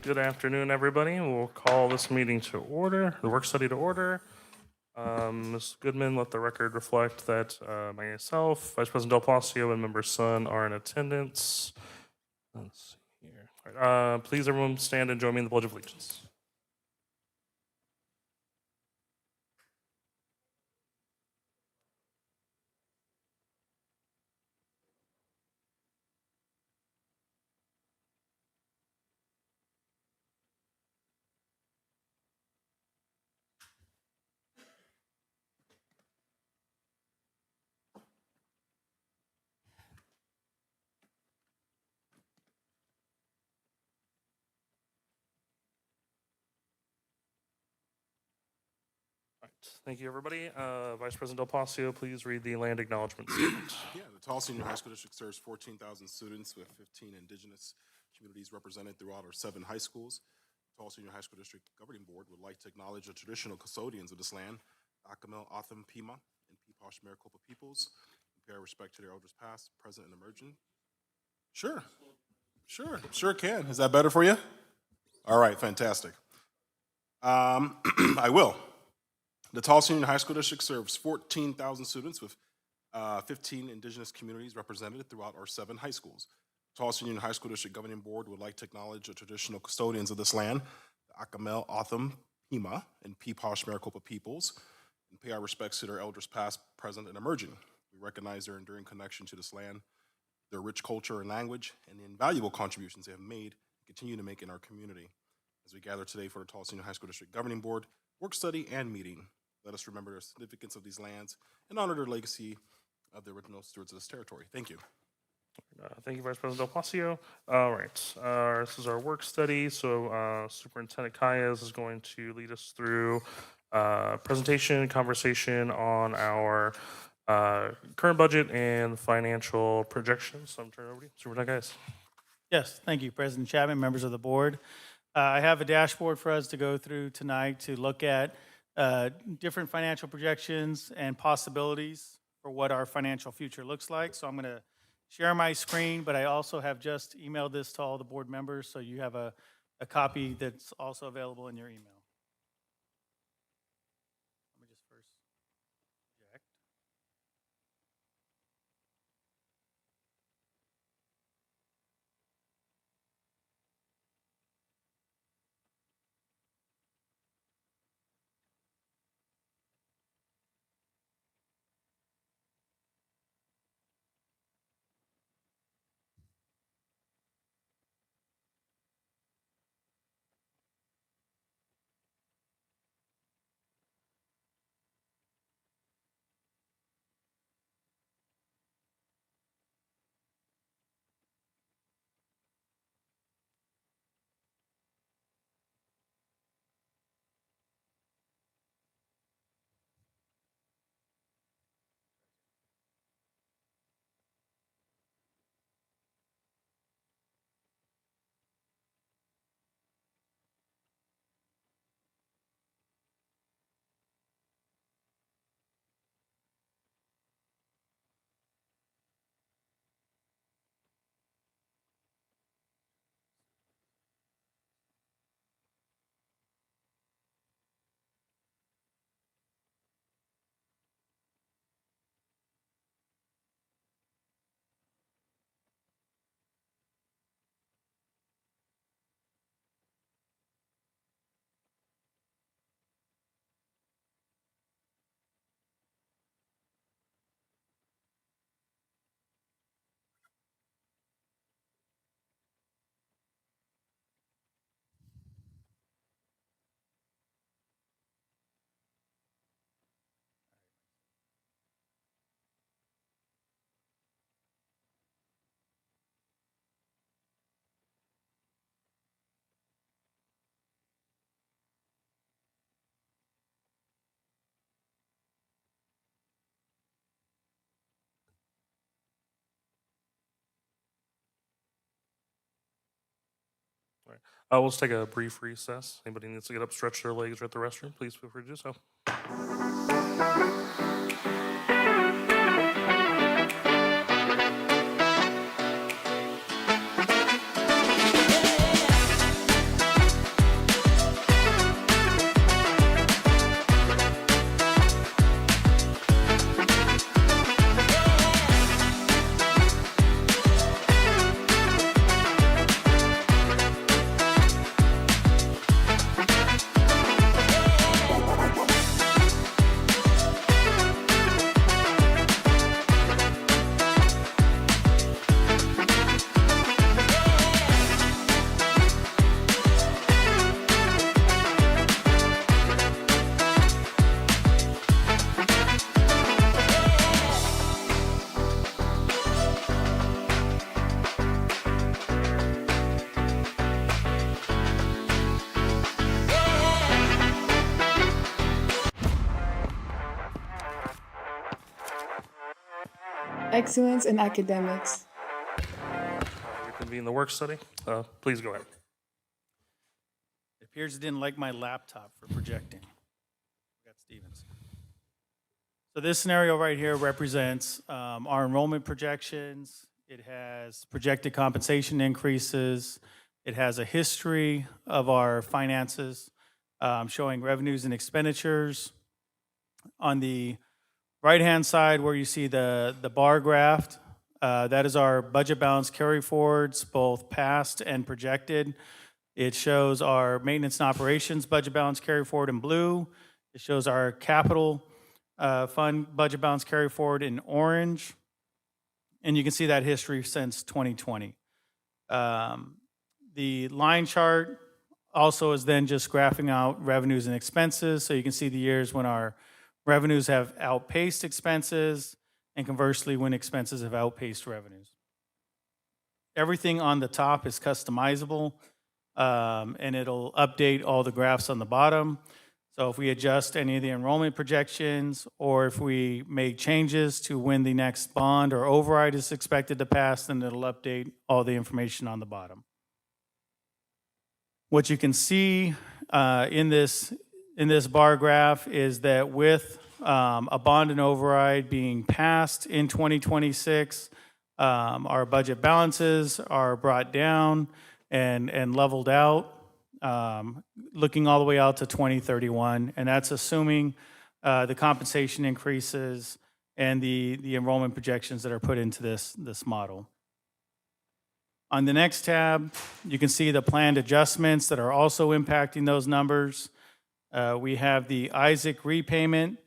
Good afternoon, everybody. We'll call this meeting to order, the work study to order. Ms. Goodman, let the record reflect that myself, Vice President Del Palacio, and Member Sun are in attendance. Let's see here. All right, please, everyone, stand and join me in the Pledge of Allegiance. Thank you, everybody. Vice President Del Palacio, please read the land acknowledgement statement. Yeah, the Tolleson Senior High School District serves 14,000 students with 15 indigenous communities represented throughout our 7 high schools. The Tolleson Senior High School District Governing Board would like to acknowledge the traditional custodians of this land, Akamel Otham Pima and Peepaw Maricopa peoples, and pay our respect to their elders past, present, and emerging. Sure can. Is that better for you? All right, fantastic. I will. The Tolleson Senior High School District serves 14,000 students with 15 indigenous communities represented throughout our 7 high schools. The Tolleson Senior High School District Governing Board would like to acknowledge the traditional custodians of this land, the Akamel Otham Pima and Peepaw Maricopa peoples, and pay our respects to their elders past, present, and emerging. We recognize their enduring connection to this land, their rich culture and language, and the invaluable contributions they have made and continue to make in our community. As we gather today for the Tolleson Senior High School District Governing Board, work study, and meeting, let us remember the significance of these lands and honor their legacy of the original stewards of this territory. Thank you. Thank you, Vice President Del Palacio. All right, this is our work study. So Superintendent Calles is going to lead us through presentation, conversation on our current budget and financial projections. So I'm turning it over to you, Superintendent Calles. Yes, thank you, President Chapman, members of the board. I have a dashboard for us to go through tonight to look at different financial projections and possibilities for what our financial future looks like. So I'm going to share my screen, but I also have just emailed this to all the board members, so you have a copy that's also available in your email. Let me just first project. All right. We'll just take a brief recess. Anybody needs to get up, stretch their legs, or at the restroom, please feel free to do so. excellence in academics. Reconvene the work study. Please go ahead. It appears it didn't like my laptop for projecting. Got Stevens. So this scenario right here represents our enrollment projections. It has projected compensation increases. It has a history of our finances, showing revenues and expenditures. On the right-hand side where you see the bar graph, that is our budget balance carry forwards, both past and projected. It shows our maintenance and operations budget balance carry forward in blue. It shows our capital fund budget balance carry forward in orange. And you can see that history since 2020. The line chart also is then just graphing out revenues and expenses. So you can see the years when our revenues have outpaced expenses, and conversely, when expenses have outpaced revenues. Everything on the top is customizable, and it'll update all the graphs on the bottom. So if we adjust any of the enrollment projections, or if we make changes to when the next bond or override is expected to pass, then it'll update all the information on the bottom. What you can see in this bar graph is that with a bond and override being passed in 2026, our budget balances are brought down and leveled out, looking all the way out to 2031, and that's assuming the compensation increases and the enrollment projections that are put into this model. On the next tab, you can see the planned adjustments that are also impacting those numbers. We have the Isaac repayment,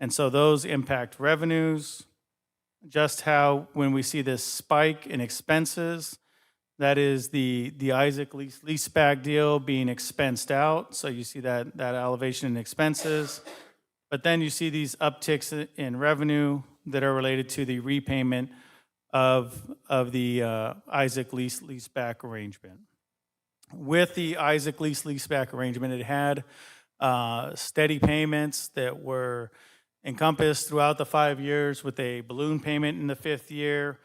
and so those impact revenues. Just how when we see this spike in expenses, that is the Isaac leaseback deal being expensed out. So you see that elevation in expenses. But then you see these upticks in revenue that are related to the repayment of the Isaac leaseback arrangement. With the Isaac leaseback arrangement, it had steady payments that were encompassed throughout the 5 years with a balloon payment in the 5th year.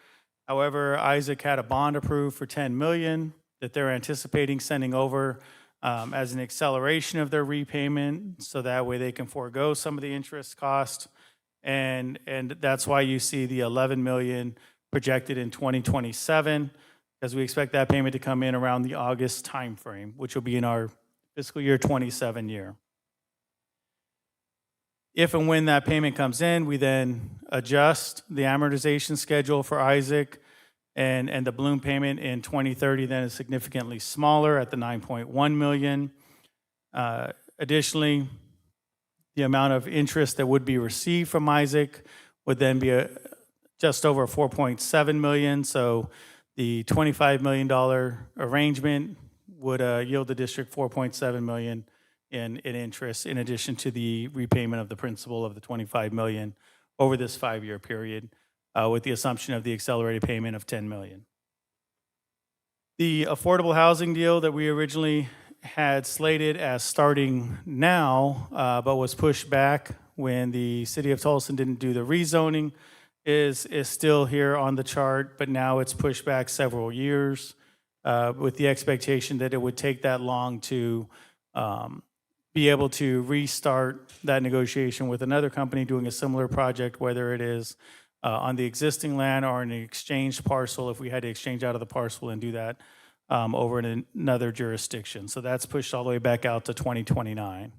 However, Isaac had a bond approved for $10 million that they're anticipating sending over as an acceleration of their repayment, so that way they can forego some of the interest cost. And that's why you see the $11 million projected in 2027, because we expect that payment to come in around the August timeframe, which will be in our fiscal year 27 year. If and when that payment comes in, we then adjust the amortization schedule for Isaac, and the balloon payment in 2030 then is significantly smaller at the $9.1 million. Additionally, the amount of interest that would be received from Isaac would then be just over $4.7 million. So the $25 million arrangement would yield the district $4.7 million in interest, in addition to the repayment of the principal of the $25 million over this 5-year period, with the assumption of the accelerated payment of $10 million. The affordable housing deal that we originally had slated as starting now, but was pushed back when the city of Tolleson didn't do the rezoning, is still here on the chart, but now it's pushed back several years with the expectation that it would take that long to be able to restart that negotiation with another company doing a similar project, whether it is on the existing land or an exchanged parcel, if we had to exchange out of the parcel and do that over in another jurisdiction. So that's pushed all the way back out to 2029.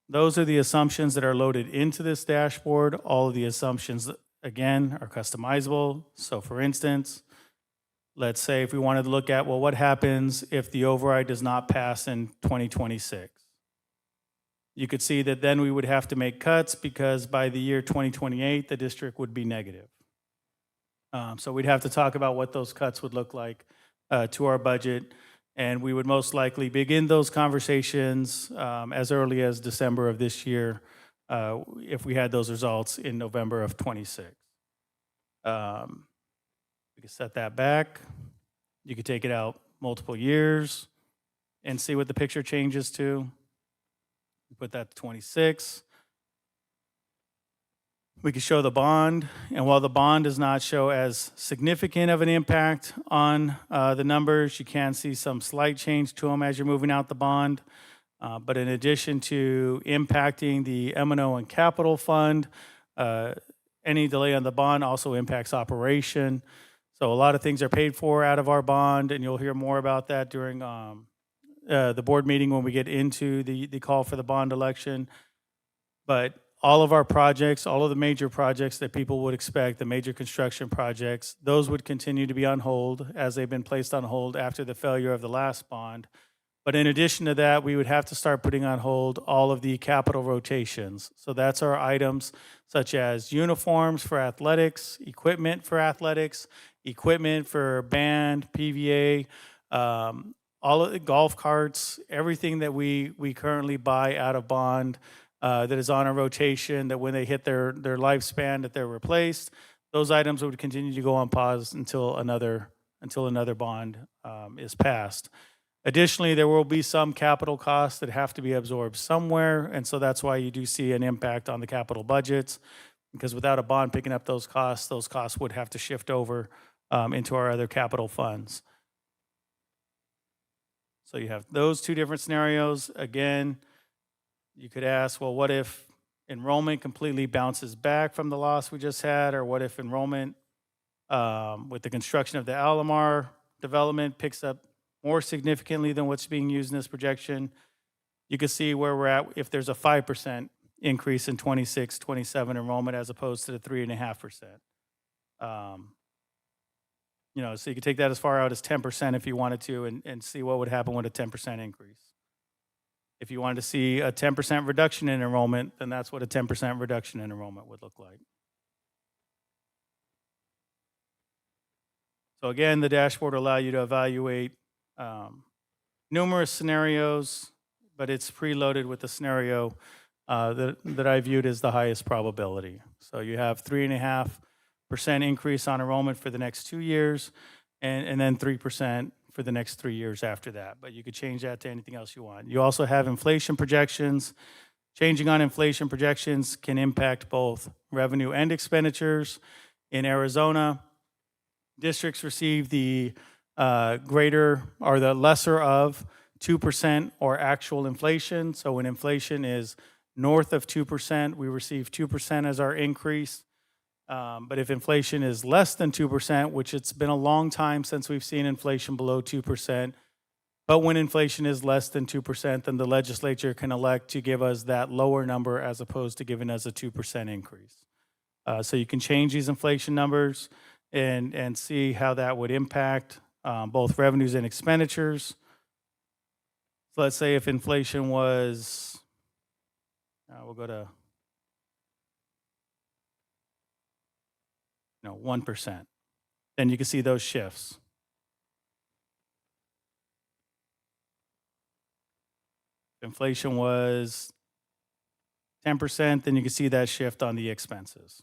Those are the assumptions that are loaded into this dashboard. All of the assumptions, again, are customizable. So for instance, let's say if we wanted to look at, well, what happens if the override does not pass in 2026? You could see that then we would have to make cuts because by the year 2028, the district would be negative. So we'd have to talk about what those cuts would look like to our budget. And we would most likely begin those conversations as early as December of this year if we had those results in November of 26. We could set that back. You could take it out multiple years and see what the picture changes to. Put that to 26. We could show the bond, and while the bond does not show as significant of an impact on the numbers, you can see some slight change to them as you're moving out the bond. But in addition to impacting the M&O and capital fund, any delay on the bond also impacts operation. So a lot of things are paid for out of our bond, and you'll hear more about that during the board meeting when we get into the call for the bond election. But all of our projects, all of the major projects that people would expect, the major construction projects, those would continue to be on hold as they've been placed on hold after the failure of the last bond. But in addition to that, we would have to start putting on hold all of the capital rotations. So that's our items such as uniforms for athletics, equipment for band, PVA, all of the golf carts, everything that we currently buy out of bond that is on a rotation, that when they hit their lifespan that they're replaced, those items would continue to go on pause until another bond is passed. Additionally, there will be some capital costs that have to be absorbed somewhere, and so that's why you do see an impact on the capital budgets, because without a bond picking up those costs would have to shift over into our other capital funds. So you have those two different scenarios. Again, you could ask, well, what if enrollment completely bounces back from the loss we just had, or what if enrollment with the construction of the Alomar development picks up more significantly than what's being used in this projection? You can see where we're at if there's a 5% increase in 26, 27 enrollment as opposed to the 3.5%. So you could take that as far out as 10% if you wanted to and see what would happen with a 10% increase. If you wanted to see a 10% reduction in enrollment, then that's what a 10% reduction in enrollment would look like. So again, the dashboard will allow you to evaluate numerous scenarios, but it's preloaded with the scenario that I viewed as the highest probability. So you have 3.5% increase on enrollment for the next 2 years, and then 3% for the next 3 years after that. But you could change that to anything else you want. You also have inflation projections. Changing on inflation projections can impact both revenue and expenditures. In Arizona, districts receive the greater or the lesser of 2% or actual inflation. So when inflation is north of 2%, we receive 2% as our increase. But if inflation is less than 2%, which it's been a long time since we've seen inflation below 2%, but when inflation is less than 2%, then the legislature can elect to give us that lower number as opposed to giving us a 2% increase. So you can change these inflation numbers and see how that would impact both revenues and expenditures. So let's say if inflation was, we'll go to 1%, then you can see those shifts. If inflation was 10%, then you can see that shift on the expenses.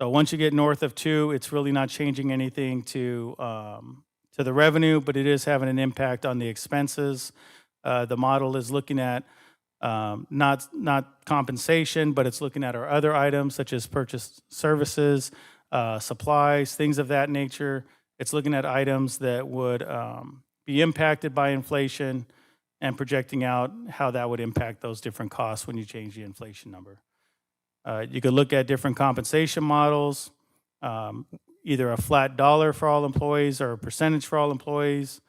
So once you get north of 2, it's really not changing anything to the revenue, but it is having an impact on the expenses. The model is looking at not compensation, but it's looking at our other items such as purchased services, supplies, things of that nature. It's looking at items that would be impacted by inflation and projecting out how that would impact those different costs when you change the inflation number. You could look at different compensation models, either a flat dollar for all employees or a percentage for all employees.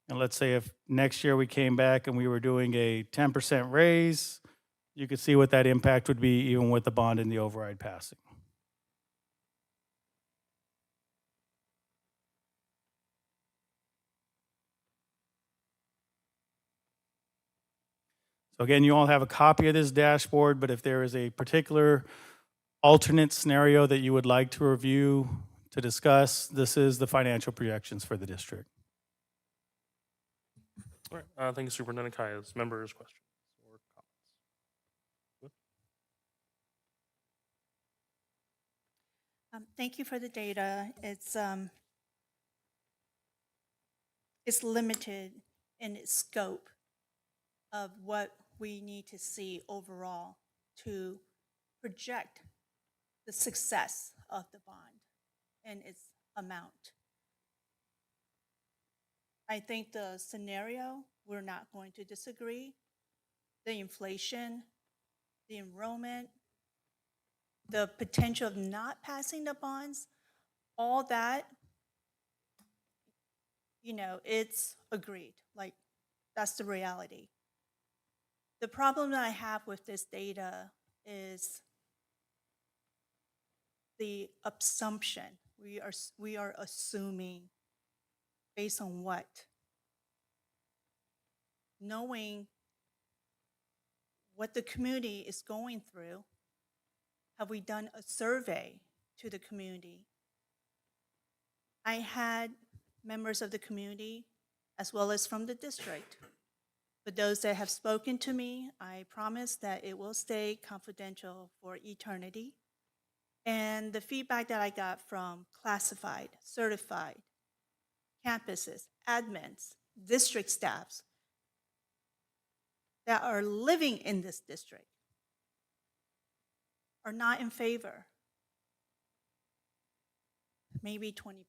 And let's say if next year we came back and we were doing a 10% raise, you could see what that impact would be even with the bond and the override passing. So again, you all have a copy of this dashboard, but if there is a particular alternate scenario that you would like to review, to discuss, this is the financial projections for the district. All right. Thank you, Superintendent Kayes. Members' questions or comments? Thank you for the data. It's limited in its scope of what we need to see overall to project the success of the bond and its amount. I think the scenario, we're not going to disagree. The inflation, the enrollment, the potential of not passing the bonds, all that, it's agreed. Like, that's the reality. The problem that I have with this data is the assumption. We are assuming based on what? Knowing what the community is going through, have we done a survey to the community? I had members of the community as well as from the district. For those that have spoken to me, I promise that it will stay confidential for eternity. And the feedback that I got from classified, certified, campuses, admins, district staffs that are living in this district are not in favor. Maybe 20%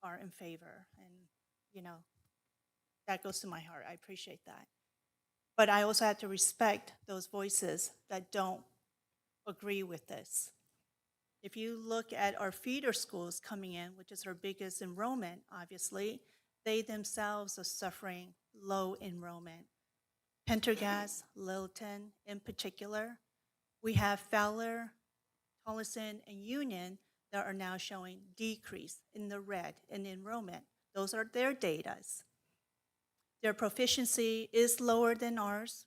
are in favor. And, that goes to my heart. I appreciate that. But I also have to respect those voices that don't agree with this. If you look at our feeder schools coming in, which is our biggest enrollment, obviously, they themselves are suffering low enrollment. Pendergast, Littleton in particular. We have Fowler, Tolleson, and Union that are now showing decrease in the red in enrollment. Those are their datas. Their proficiency is lower than ours.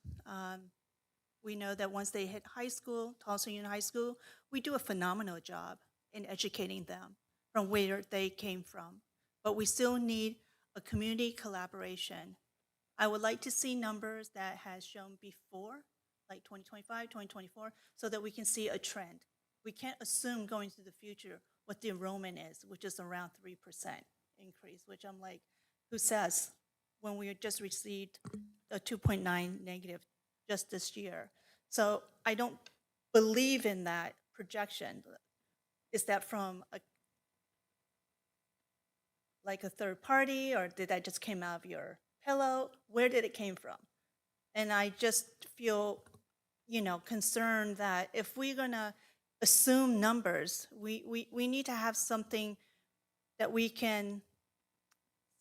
We know that once they hit high school, Tolleson Union High School, we do a phenomenal job in educating them from where they came from. But we still need a community collaboration. I would like to see numbers that has shown before, like 2025, 2024, so that we can see a trend. We can't assume going to the future what the enrollment is, which is around 3% increase, which I'm like, who says? When we just received a 2.9 negative just this year. So I don't believe in that projection. Is that from a third party, or did that just came out of your pillow? Where did it came from? And I just feel, concerned that if we're gonna assume numbers, we need to have something that we can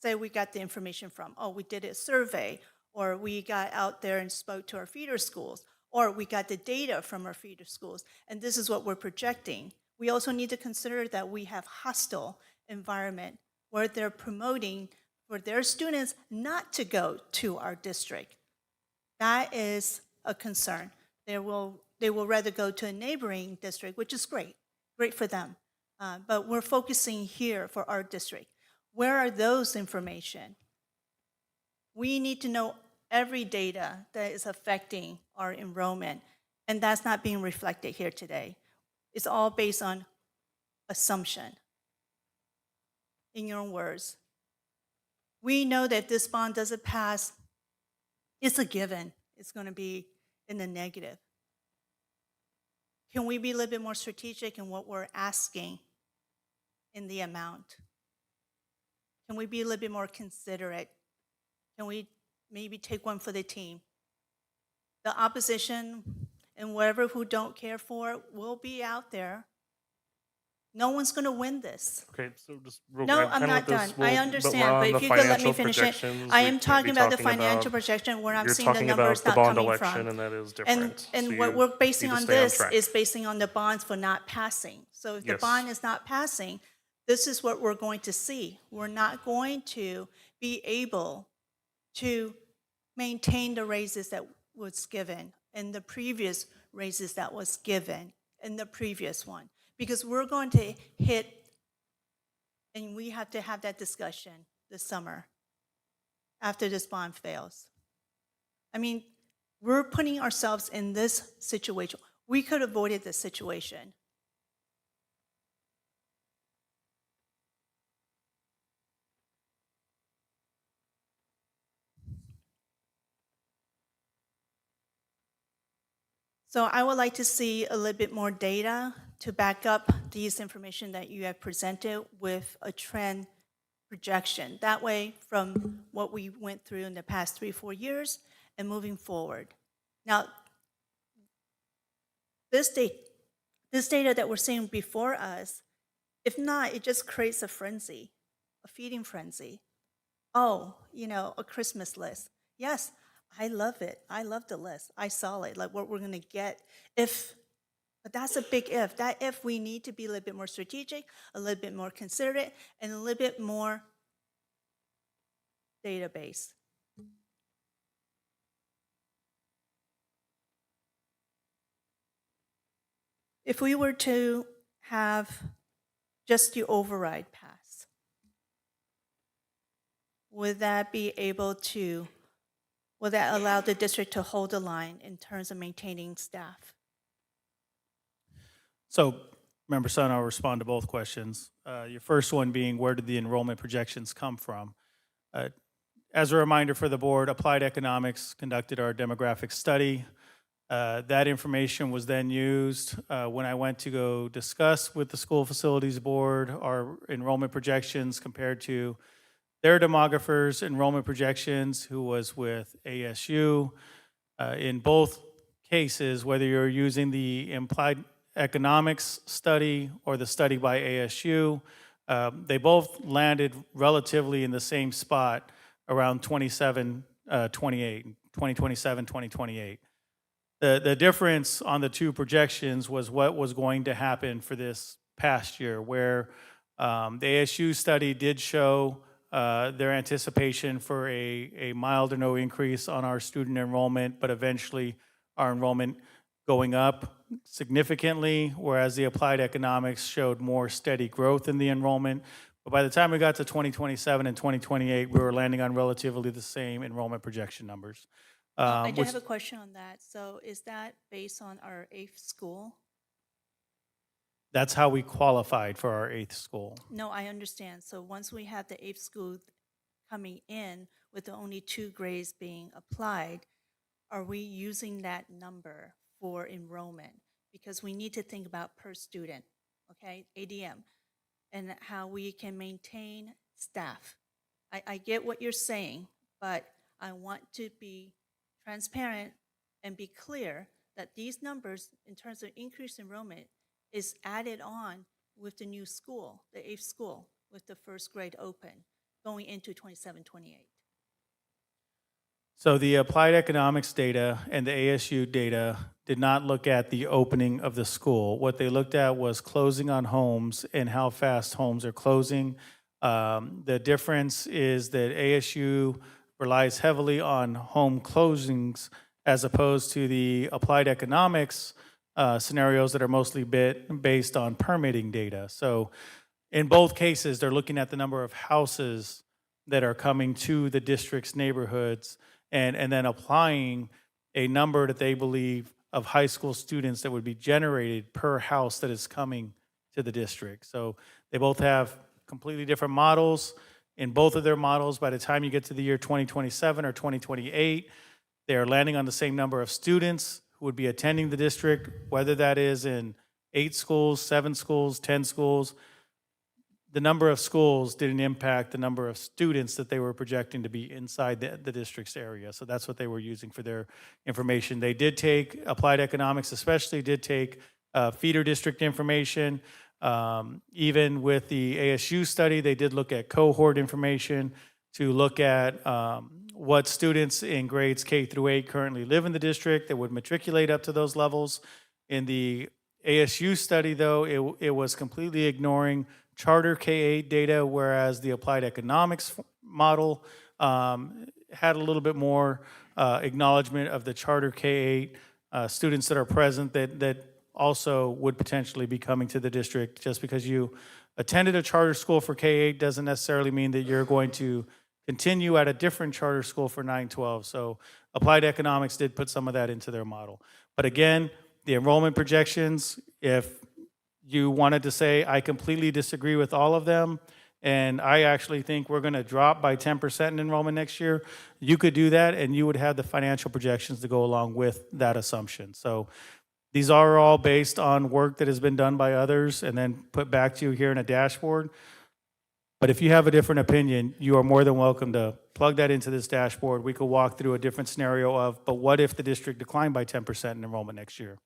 say we got the information from. Oh, we did a survey, or we got out there and spoke to our feeder schools, or we got the data from our feeder schools, and this is what we're projecting. We also need to consider that we have hostile environment where they're promoting for their students not to go to our district. That is a concern. They will rather go to a neighboring district, which is great for them. But we're focusing here for our district. Where are those information? We need to know every data that is affecting our enrollment, and that's not being reflected here today. It's all based on assumption. In your own words, we know that this bond doesn't pass. It's a given. It's going to be in the negative. Can we be a little bit more strategic in what we're asking in the amount? Can we be a little bit more considerate? Can we maybe take one for the team? The opposition and whatever who don't care for it will be out there. No one's going to win this. Okay, so just real No, quick, I'm kinda not with done. this, I we're understand, on but the if you could let me financial finish it. projections. I We am can't be talking about the talking financial projection where I'm You're seeing the talking numbers about the not bond coming election, from. and that is And, different. So and you what we're basing need to on stay this track. is basing on the bonds for not passing. So if the Yes. bond is not passing, this is what we're going to see. We're not going to be able to maintain the raises that was given and the previous raises that was given in the previous one. Because we're going to hit, and we have to have that discussion this summer after this bond fails. I mean, we're putting ourselves in this situation. We could have avoided this situation. So I would like to see a little bit more data to back up these information that you have presented with a trend projection. That way, from what we went through in the past 3-4 years and moving forward. Now, this data that we're seeing before us, if not, it just creates a frenzy, a feeding frenzy. Oh, a Christmas list. Yes, I love it. I love the list. I saw it, like what we're gonna get if, but that's a big if. That if we need to be a little bit more strategic, a little bit more considerate, and a little bit more database. If we were to have just the override pass, would that allow the district to hold the line in terms of maintaining staff? So, Member Sun, I'll respond to both questions. Your first one being, where did the enrollment projections come from? As a reminder for the board, Applied Economics conducted our demographic study. That information was then used when I went to go discuss with the School Facilities Board our enrollment projections compared to their demographers' enrollment projections, who was with ASU. In both cases, whether you're using the Applied Economics study or the study by ASU, they both landed relatively in the same spot around 2027-2028. The difference on the two projections was what was going to happen for this past year, where the ASU study did show their anticipation for a mild or no increase on our student enrollment, but eventually our enrollment going up significantly, whereas the Applied Economics showed more steady growth in the enrollment. But by the time we got to 2027 and 2028, we were landing on relatively the same enrollment projection numbers. I do which- have a question on that. So is that based on our 8th school? That's how we qualified for our 8th school. No, I understand. So once we have the 8th school coming in with the only 2 grades being applied, are we using that number for enrollment? Because we need to think about per student, okay, ADM, and how we can maintain staff. I get what you're saying, but I want to be transparent and be clear that these numbers, in terms of increased enrollment, is added on with the new school, the 8th school, with the 1st grade open, going into 27-28. So the Applied Economics data and the ASU data did not look at the opening of the school. What they looked at was closing on homes and how fast homes are closing. The difference is that ASU relies heavily on home closings as opposed to the Applied Economics scenarios that are mostly based on permitting data. So in both cases, they're looking at the number of houses that are coming to the district's neighborhoods and then applying a number that they believe of high school students that would be generated per house that is coming to the district. So they both have completely different models. In both of their models, by the time you get to the year 2027 or 2028, they are landing on the same number of students who would be attending the district, whether that is in 8 schools, 7 schools, 10 schools. The number of schools didn't impact the number of students that they were projecting to be inside the district's area. So that's what they were using for their information. They did take, Applied Economics especially, did take feeder district information. Even with the ASU study, they did look at cohort information to look at what students in grades K through 8 currently live in the district that would matriculate up to those levels. In the ASU study, though, it was completely ignoring charter K-8 data, whereas the Applied Economics model had a little bit more acknowledgement of the charter K-8 students that are present that also would potentially be coming to the district. Just because you attended a charter school for K-8 doesn't necessarily mean that you're going to continue at a different charter school for 9-12. So Applied Economics did put some of that into their model. But again, the enrollment projections, if you wanted to say, I completely disagree with all of them, and I actually think we're going to drop by 10% in enrollment next year, you could do that, and you would have the financial projections to go along with that assumption. So These are all based on work that has been done by others and then put back to you here in a dashboard. But if you have a different opinion, you are more than welcome to plug that into this dashboard. We could walk through a different scenario of, but what if the district declined by 10% in enrollment next year?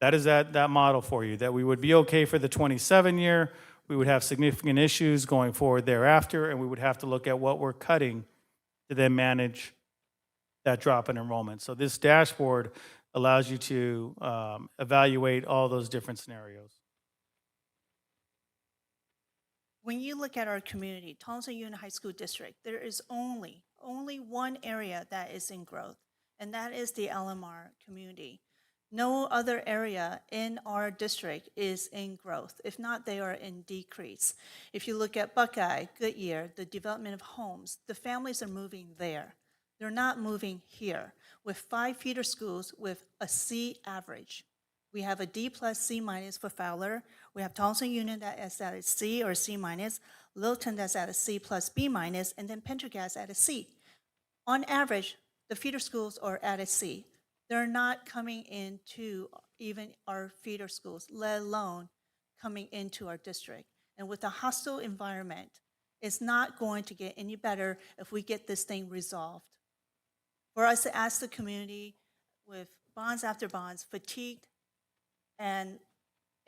That is that model for you, that we would be okay for the 27 year, we would have significant issues going forward thereafter, and we would have to look at what we're cutting to then manage that drop in enrollment. So this dashboard allows you to evaluate all those different scenarios. When you look at our community, Tolleson Union High School District, there is only one area that is in growth, and that is the LMR community. No other area in our district is in growth. If not, they are in decrease. If you look at Buckeye, Goodyear, the development of homes, the families are moving there. They're not moving here. With 5 feeder schools with a C average, we have a D plus C minus for Fowler. We have Tolleson Union that is at a C or C minus, Littleton that's at a C plus B minus, and then Pendergast at a C. On average, the feeder schools are at a C. They're not coming into even our feeder schools, let alone coming into our district. And with a hostile environment, it's not going to get any better if we get this thing resolved. For us to ask the community with bonds after bonds, fatigued, and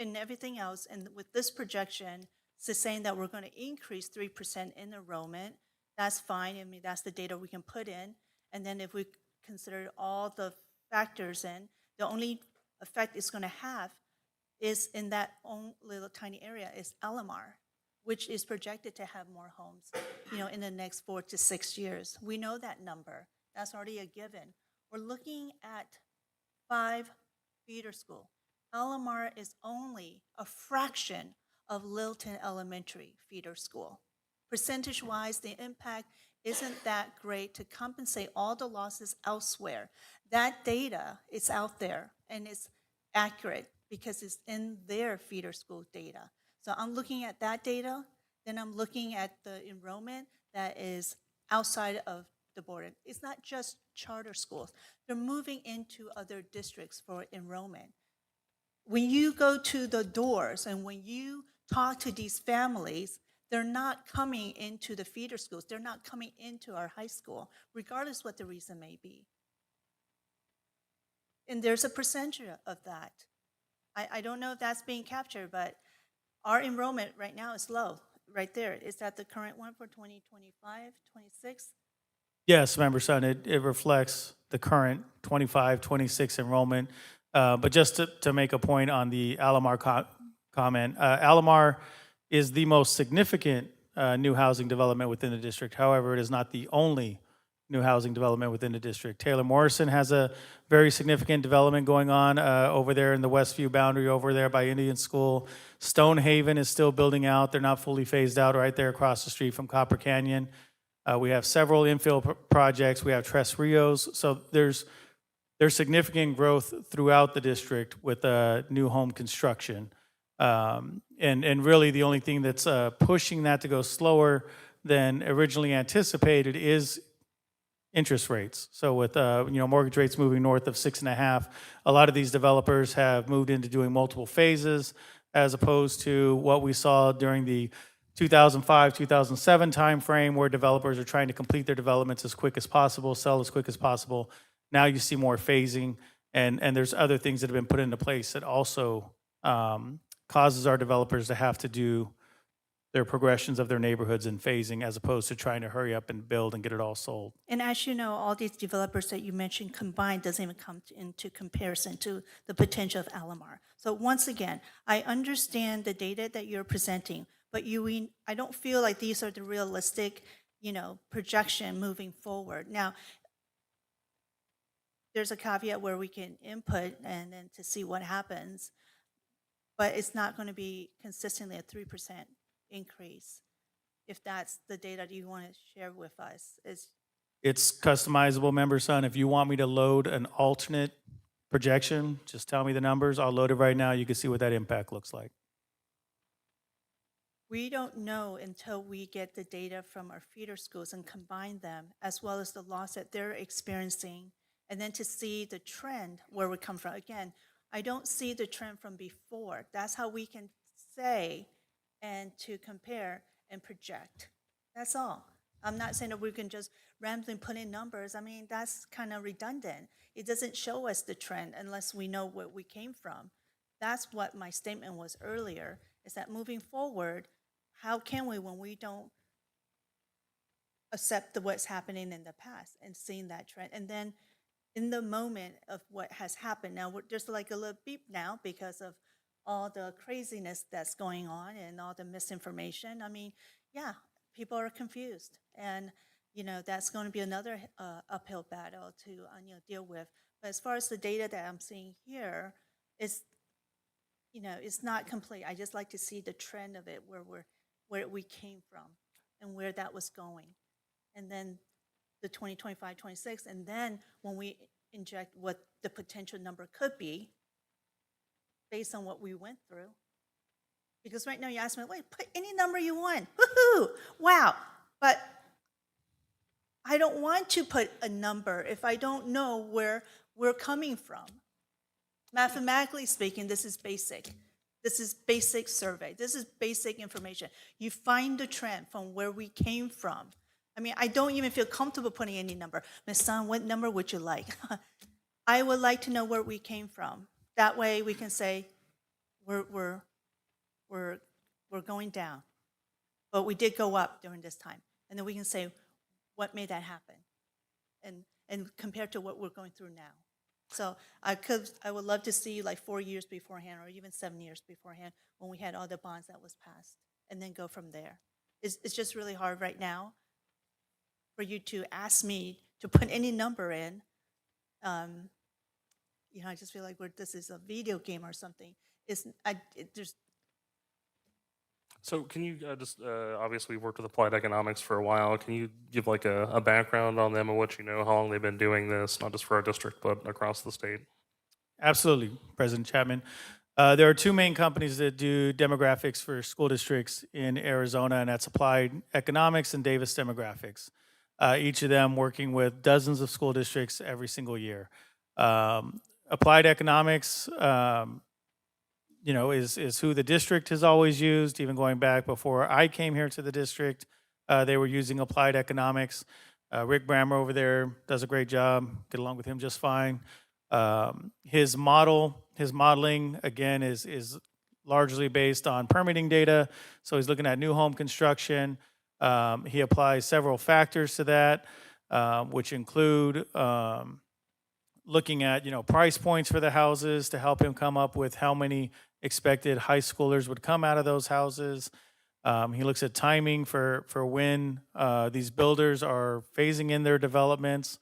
everything else, and with this projection, to saying that we're going to increase 3% in enrollment, that's fine. I mean, that's the data we can put in. And then if we consider all the factors in, the only effect it's going to have is in that own little tiny area is LMR, which is projected to have more homes, in the next 4 to 6 years. We know that number. That's already a given. We're looking at 5 feeder schools. LMR is only a fraction of Littleton Elementary feeder school. Percentage-wise, the impact isn't that great to compensate all the losses elsewhere. That data is out there, and it's accurate because it's in their feeder school data. So I'm looking at that data, then I'm looking at the enrollment that is outside of the border. It's not just charter schools. They're moving into other districts for enrollment. When you go to the doors and when you talk to these families, they're not coming into the feeder schools. They're not coming into our high school, regardless what the reason may be. And there's a percentage of that. I don't know if that's being captured, but our enrollment right now is low, right there. Is that the current one for 2025, 26? Yes, Member Sun, it reflects the current 25, 26 enrollment. But just to make a point on the Alomar comment, Alomar is the most significant new housing development within the district. However, it is not the only new housing development within the district. Taylor Morrison has a very significant development going on over there in the Westview boundary over there by Indian School. Stonehaven is still building out. They're not fully phased out right there across the street from Copper Canyon. We have several infill projects. We have Tres Rios. So there's significant growth throughout the district with new home construction. And really the only thing that's pushing that to go slower than originally anticipated is interest rates. So with mortgage rates moving north of 6.5, a lot of these developers have moved into doing multiple phases as opposed to what we saw during the 2005, 2007 timeframe where developers are trying to complete their developments as quick as possible, sell as quick as possible. Now you see more phasing, and there's other things that have been put into place that also causes our developers to have to do their progressions of their neighborhoods and phasing as opposed to trying to hurry up and build and get it all sold. And as you know, all these developers that you mentioned combined doesn't even come into comparison to the potential of Alomar. So once again, I understand the data that you're presenting, but I don't feel like these are the realistic, projection moving forward. Now, there's a caveat where we can input and then to see what happens, but it's not going to be consistently a 3% increase. If that's the data you want to share with us, It's customizable, Member Sun. If you want me to load an alternate projection, just tell me the numbers. I'll load it right now. You can see what that impact looks like. we don't know until we get the data from our feeder schools and combine them, as well as the loss that they're experiencing, and then to see the trend where we come from. Again, I don't see the trend from before. That's how we can say and to compare and project. That's all. I'm not saying that we can just randomly put in numbers. I mean, that's kind of redundant. It doesn't show us the trend unless we know where we came from. That's what my statement was earlier, is that moving forward, how can we, when we don't accept what's happening in the past and seeing that trend, and then in the moment of what has happened, now there's like a little beep now because of all the craziness that's going on and all the misinformation. I mean, yeah, people are confused, and that's going to be another uphill battle to deal with. But as far as the data that I'm seeing here, is it's not complete. I just like to see the trend of it, where we came from and where that was going. And then the 2025, 26, and then when we inject what the potential number could be based on what we went through. Because right now you ask me, wait, put any number you want. Woohoo! Wow. But I don't want to put a number if I don't know where we're coming from. Mathematically speaking, this is basic. This is basic survey. This is basic information. You find the trend from where we came from. I mean, I don't even feel comfortable putting any number. Ms. Sun, what number would you like? I would like to know where we came from. That way we can say we're going down, but we did go up during this time. And then we can say what made that happen and compared to what we're going through now. So I would love to see like 4 years beforehand or even 7 years beforehand when we had all the bonds that was passed and then go from there. It's just really hard right now for you to ask me to put any number in. I just feel like this is a video game or something. So can you just, obviously we've worked with Applied Economics for a while. Can you give like a background on them and what you know, how long they've been doing this, not just for our district, but across the state? Absolutely, President Chapman. There are two main companies that do demographics for school districts in Arizona, and that's Applied Economics and Davis Demographics. Each of them working with dozens of school districts every single year. Applied Economics, is who the district has always used, even going back before I came here to the district. They were using Applied Economics. Rick Brammer over there does a great job. Get along with him just fine. His modeling, again, is largely based on permitting data. So he's looking at new home construction. He applies several factors to that, which include looking at price points for the houses to help him come up with how many expected high schoolers would come out of those houses. He looks at timing for when these builders are phasing in their developments,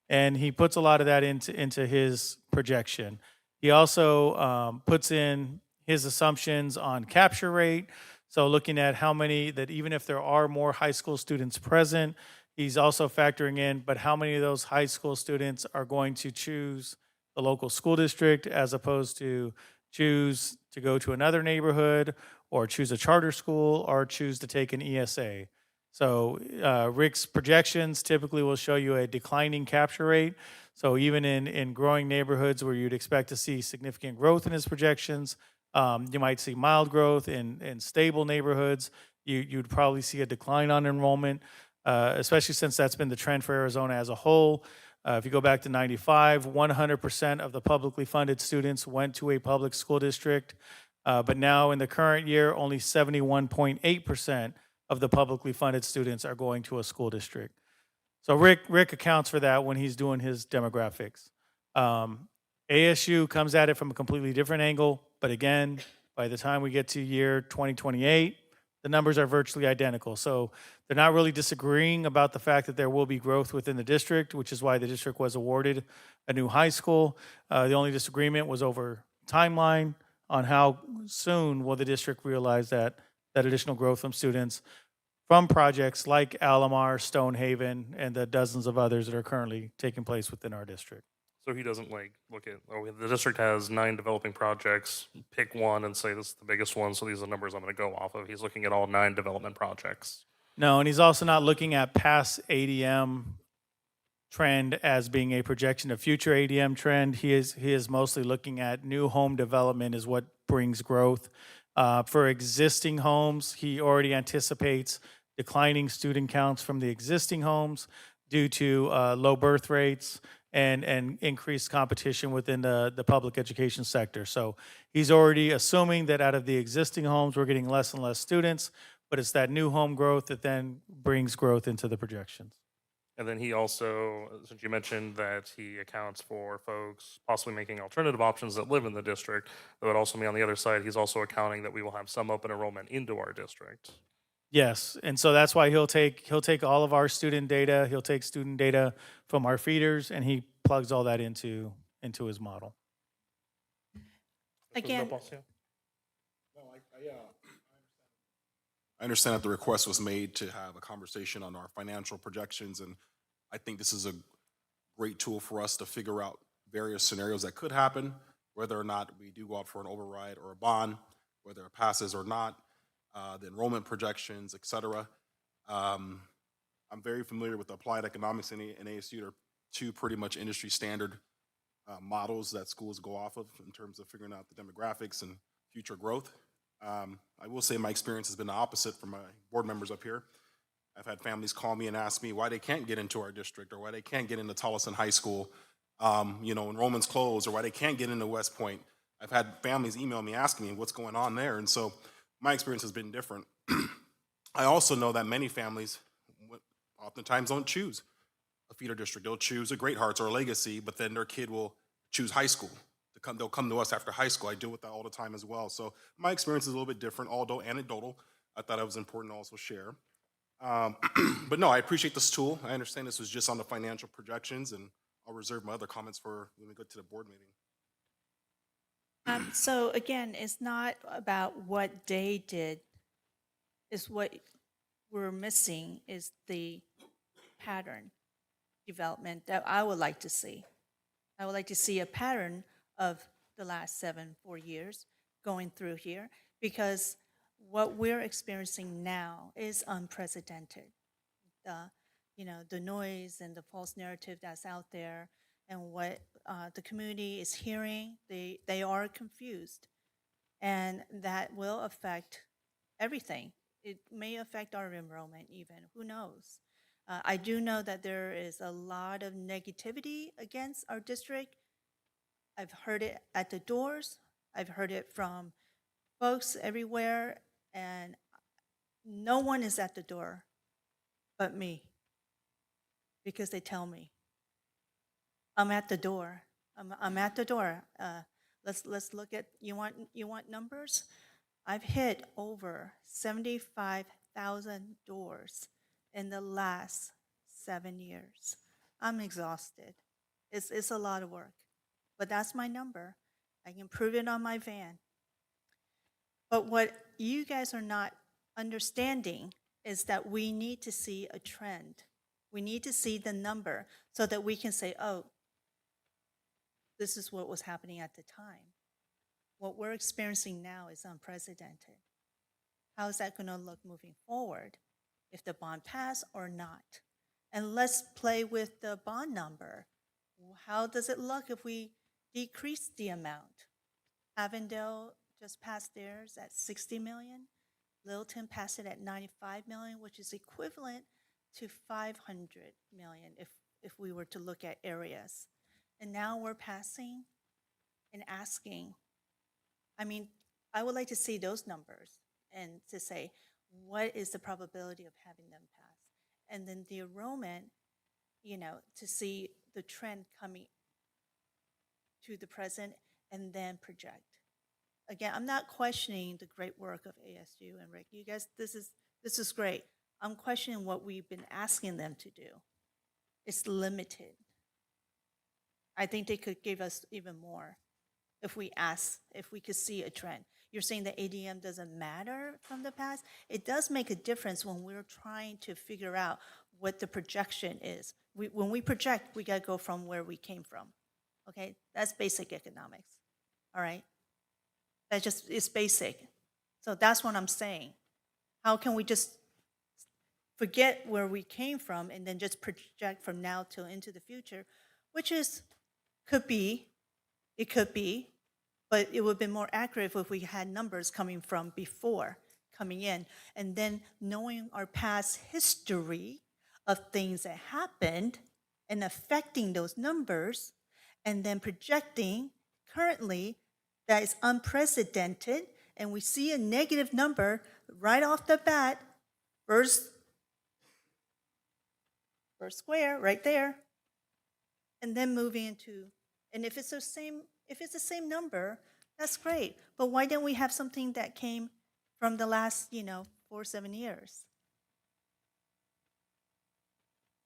and he puts a lot of that into his projection. He also puts in his assumptions on capture rate. So looking at how many, that even if there are more high school students present, he's also factoring in, but how many of those high school students are going to choose the local school district as opposed to choose to go to another neighborhood or choose a charter school or choose to take an ESA. So Rick's projections typically will show you a declining capture rate. So even in growing neighborhoods where you'd expect to see significant growth in his projections, you might see mild growth. In stable neighborhoods, you'd probably see a decline on enrollment, especially since that's been the trend for Arizona as a whole. If you go back to 95, 100% of the publicly funded students went to a public school district. But now in the current year, only 71.8% of the publicly funded students are going to a school district. So Rick accounts for that when he's doing his demographics. ASU comes at it from a completely different angle. But again, by the time we get to year 2028, the numbers are virtually identical. So they're not really disagreeing about the fact that there will be growth within the district, which is why the district was awarded a new high school. The only disagreement was over timeline on how soon will the district realize that additional growth from students from projects like Alomar, Stonehaven, and the dozens of others that are currently taking place within our district. So he doesn't look at, the district has 9 developing projects, pick one and say this is the biggest one, so these are the numbers I'm going to go off of. He's looking at all 9 development projects. No, and he's also not looking at past ADM trend as being a projection of future ADM trend. He is mostly looking at new home development is what brings growth. For existing homes, he already anticipates declining student counts from the existing homes due to low birth rates and increased competition within the public education sector. So he's already assuming that out of the existing homes, we're getting less and less students, but it's that new home growth that then brings growth into the projections. And then he also, since you mentioned that he accounts for folks possibly making alternative options that live in the district, that would also be on the other side, he's also accounting that we will have some open enrollment into our district. Yes, and so that's why he'll take all of our student data, he'll take student data from our feeders, and he plugs all that into his model. Again, President Del Palacio? I understand that the request was made to have a conversation on our financial projections, and I think this is a great tool for us to figure out various scenarios that could happen, whether or not we do go out for an override or a bond, whether it passes or not, the enrollment projections, et cetera. I'm very familiar with applied economics and ASU. They're two pretty much industry standard models that schools go off of in terms of figuring out the demographics and future growth. I will say my experience has been the opposite from my board members up here. I've had families call me and ask me why they can't get into our district or why they can't get into Tolleson High School, enrollment's closed, or why they can't get into West Point. I've had families email me asking me what's going on there, and so my experience has been different. I also know that many families oftentimes don't choose a feeder district. They'll choose a Great Hearts or a Legacy, but then their kid will choose high school. They'll come to us after high school. I deal with that all the time as well. So my experience is a little bit different, although anecdotal. I thought it was important to also share. But no, I appreciate this tool. I understand this was just on the financial projections, and I'll reserve my other comments for when we go to the board meeting. so again, it's not about what they did. It's what we're missing is the pattern development that I would like to see. I would like to see a pattern of the last 4 years going through here, because what we're experiencing now is unprecedented. The noise and the false narrative that's out there and what the community is hearing, they are confused. And that will affect everything. It may affect our enrollment even, who knows? I do know that there is a lot of negativity against our district. I've heard it at the doors. I've heard it from folks everywhere, and no one is at the door but me, because they tell me. I'm at the door. I'm at the door. Let's look at, you want numbers? I've hit over 75,000 doors in the last 7 years. I'm exhausted. It's a lot of work, but that's my number. I can prove it on my van. But what you guys are not understanding is that we need to see a trend. We need to see the number so that we can say, oh, this is what was happening at the time. What we're experiencing now is unprecedented. How is that going to look moving forward, if the bond pass or not? And let's play with the bond number. How does it look if we decrease the amount? Avondale just passed theirs at 60 million. Littleton passed it at 95 million, which is equivalent to 500 million if we were to look at areas. And now we're passing and asking. I mean, I would like to see those numbers and to say, what is the probability of having them pass? And then the enrollment, to see the trend coming to the present and then project. Again, I'm not questioning the great work of ASU and Rick. You guys, this is great. I'm questioning what we've been asking them to do. It's limited. I think they could give us even more if we could see a trend. You're saying that ADM doesn't matter from the past? It does make a difference when we're trying to figure out what the projection is. When we project, we got to go from where we came from. Okay, that's basic economics. All right, it's basic. So that's what I'm saying. How can we just forget where we came from and then just project from now till into the future, which is, could be, it could be, but it would have been more accurate if we had numbers coming from before coming in. And then knowing our past history of things that happened and affecting those numbers, and then projecting currently that is unprecedented, and we see a negative number right off the bat, first square right there, and then moving into, and if it's the same number, that's great. But why don't we have something that came from the last, 4 or 7 years?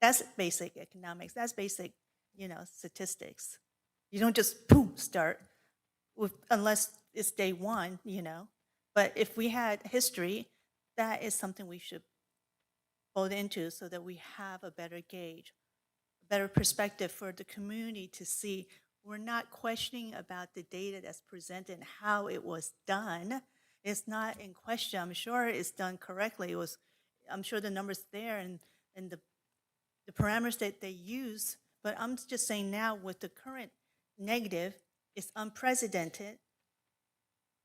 That's basic economics. That's basic, statistics. You don't just boom start with, unless it's day one, But if we had history, that is something we should fold into so that we have a better gauge, a better perspective for the community to see. We're not questioning about the data that's presented and how it was done. It's not in question. I'm sure it's done correctly. I'm sure the numbers there and the parameters that they use, but I'm just saying now with the current negative, it's unprecedented.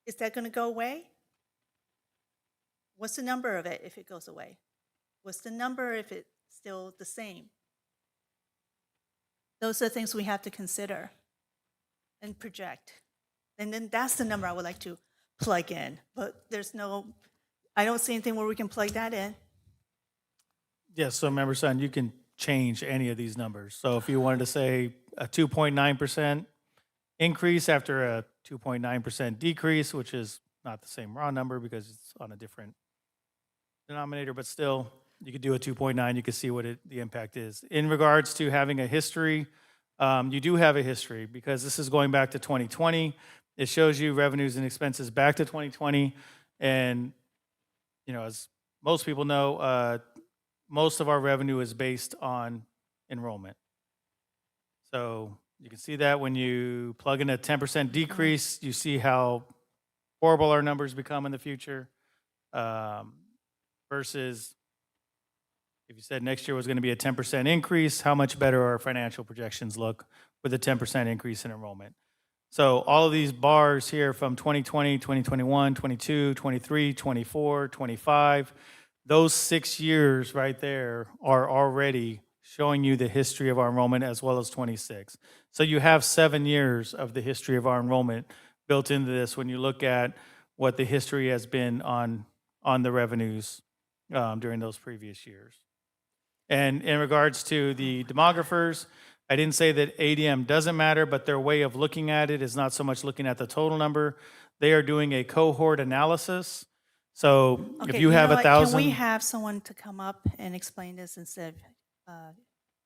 Is that going to go away? What's the number of it if it goes away? What's the number if it's still the same? Those are things we have to consider and project. And then that's the number I would like to plug in. But I don't see anything where we can plug that in. Yes, so Member Sun, you can change any of these numbers. So if you wanted to say a 2.9% increase after a 2.9% decrease, which is not the same raw number because it's on a different denominator, but still, you could do a 2.9, you could see what the impact is. In regards to having a history, you do have a history because this is going back to 2020. It shows you revenues and expenses back to 2020. And, as most people know, most of our revenue is based on enrollment. So you can see that when you plug in a 10% decrease, you see how horrible our numbers become in the future versus if you said next year was going to be a 10% increase, how much better our financial projections look with a 10% increase in enrollment. So all of these bars here from 2020, 2021, 22, 23, 24, 25, those 6 years right there are already showing you the history of our enrollment as well as 26. So you have 7 years of the history of our enrollment built into this when you look at what the history has been on the revenues during those previous years. And in regards to the demographers, I didn't say that ADM doesn't matter, but their way of looking at it is not so much looking at the total number. They are doing a cohort analysis. So if you have know what? 1,000, Can we have someone to come up and explain this instead of